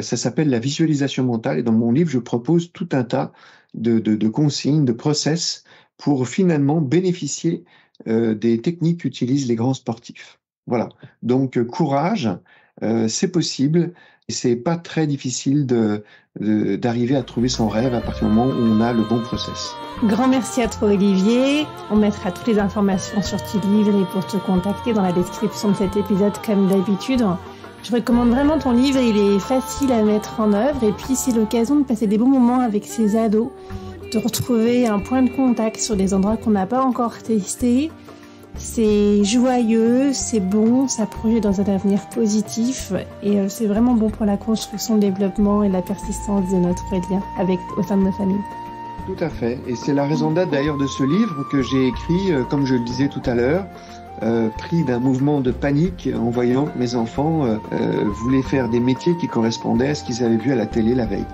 Ça s'appelle la visualisation mentale et dans mon livre, je propose tout un tas de consignes, de process pour finalement bénéficier des techniques qu'utilisent les grands sportifs. Voilà. Donc, courage, c'est possible et c'est pas très difficile d'arriver à trouver son rêve à partir du moment où on a le bon process. Grand merci à toi, Olivier. On mettra toutes les informations sur tes livres et pour te contacter dans la description de cet épisode comme d'habitude. Je recommande vraiment ton livre, il est facile à mettre en œuvre et puis c'est l'occasion de passer des bons moments avec ses ados, de retrouver un point de contact sur des endroits qu'on n'a pas encore testés. C'est joyeux, c'est bon, ça projette dans un avenir positif et c'est vraiment bon pour la construction, le développement et la persistance de notre lien au sein de nos familles. Tout à fait. Et c'est la raison d'être d'ailleurs de ce livre que j'ai écrit, comme je le disais tout à l'heure, pris d'un mouvement de panique en voyant que mes enfants voulaient faire des métiers qui correspondaient à ce qu'ils avaient vu à la télé la veille.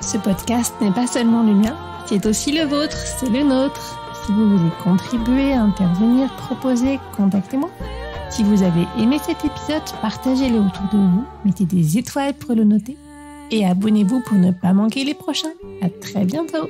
Ce podcast n'est pas seulement le mien, c'est aussi le vôtre, c'est le nôtre. Si vous voulez contribuer, intervenir, proposer, contactez-moi. Si vous avez aimé cet épisode, partagez-le autour de vous, mettez des étoiles pour le noter et abonnez-vous pour ne pas manquer les prochains. À très bientôt.